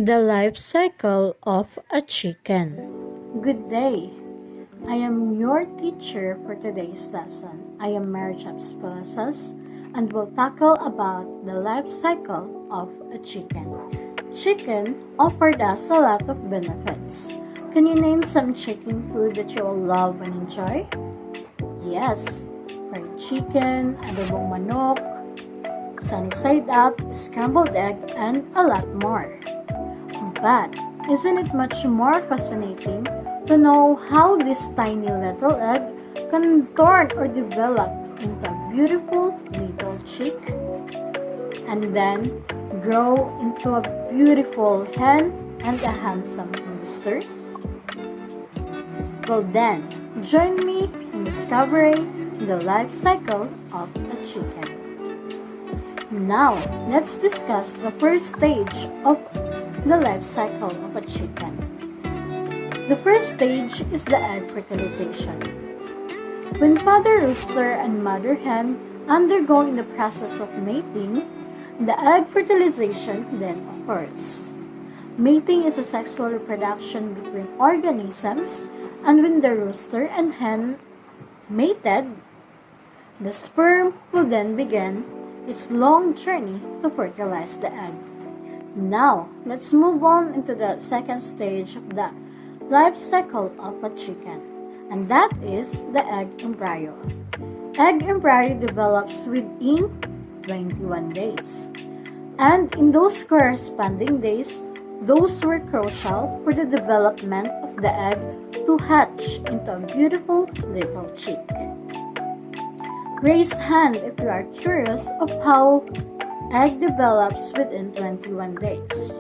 The life cycle of a chicken. Good day. I am your teacher for today's lesson. I am Mary Chapsposas and will tackle about the life cycle of a chicken. Chicken offered us a lot of benefits. Can you name some chicken food that you all love and enjoy? Yes, fried chicken, adobong manok, sunny side up, scrambled egg, and a lot more. But isn't it much more fascinating to know how this tiny little egg can turn or develop into a beautiful little chick and then grow into a beautiful hen and a handsome rooster? Well then, join me in discovering the life cycle of a chicken. Now, let's discuss the first stage of the life cycle of a chicken. The first stage is the egg fertilization. When father rooster and mother hen undergo the process of mating, the egg fertilization then occurs. Mating is a sexual reproduction between organisms, and when the rooster and hen mated, the sperm will then begin its long journey to fertilize the egg. Now, let's move on into the second stage of the life cycle of a chicken, and that is the egg embryo. Egg embryo develops within 21 days, and in those corresponding days, those were crucial for the development of the egg to hatch into a beautiful little chick. Raise hand if you are curious of how egg develops within 21 days.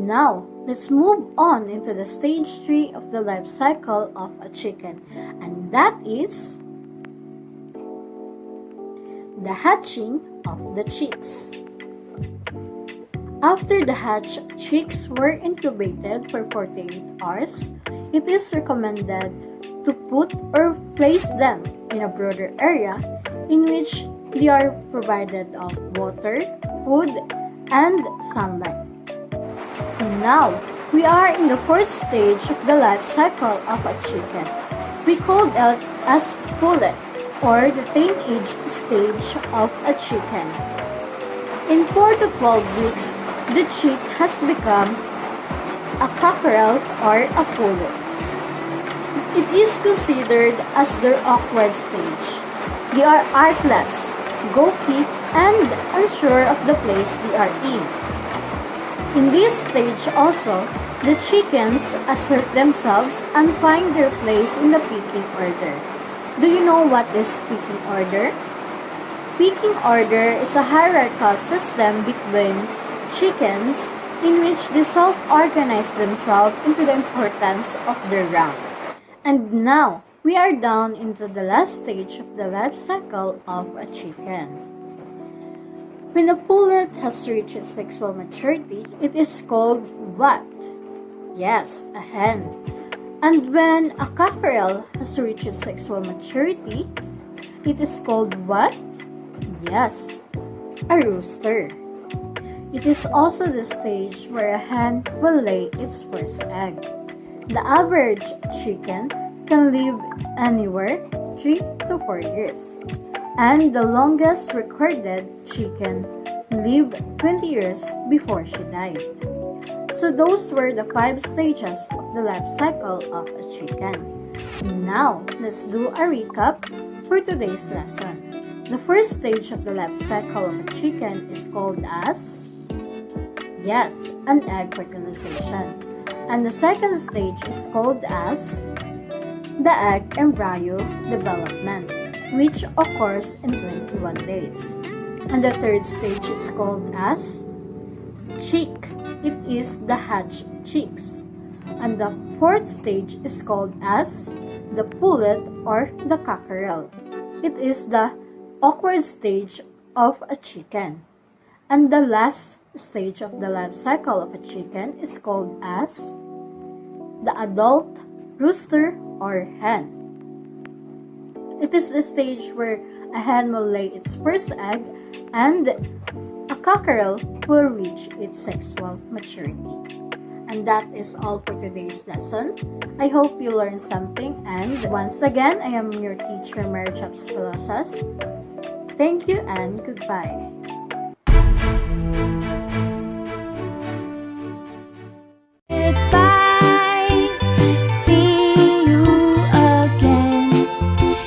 Now, let's move on into the stage 3 of the life cycle of a chicken, and that is the hatching of the chicks. After the hatch, chicks were incubated for 48 hours. It is recommended to put or place them in a broader area in which they are provided of water, food, and sunlight. Now, we are in the fourth stage of the life cycle of a chicken. We call it as Pullet, or the teenage stage of a chicken. In 4 to 12 weeks, the chick has become a cockerel or a pullet. It is considered as their awkward stage. They are artless, gawky, and unsure of the place they are in. In this stage also, the chickens assert themselves and find their place in the pecking order. Do you know what is pecking order? Pecking order is a hierarcal system between chickens in which they self-organize themselves into the importance of their rank. And now, we are down into the last stage of the life cycle of a chicken. When a pullet has reached its sexual maturity, it is called what? Yes, a hen. And when a cockerel has reached its sexual maturity, it is called what? Yes, a rooster. It is also the stage where a hen will lay its first egg. The average chicken can live anywhere 3 to 4 years, and the longest recorded chicken lived 20 years before she died. So those were the 5 stages of the life cycle of a chicken. Now, let's do a recap for today's lesson. The first stage of the life cycle of a chicken is called as, yes, an egg fertilization. And the second stage is called as the egg embryo development, which occurs in 21 days. And the third stage is called as chick. It is the hatched chicks. And the fourth stage is called as the pullet or the cockerel. It is the awkward stage of a chicken. And the last stage of the life cycle of a chicken is called as the adult rooster or hen. It is the stage where a hen will lay its first egg and a cockerel will reach its sexual maturity. And that is all for today's lesson. I hope you learned something, and once again, I am your teacher, Mary Chaps Pelosas. Thank you and goodbye.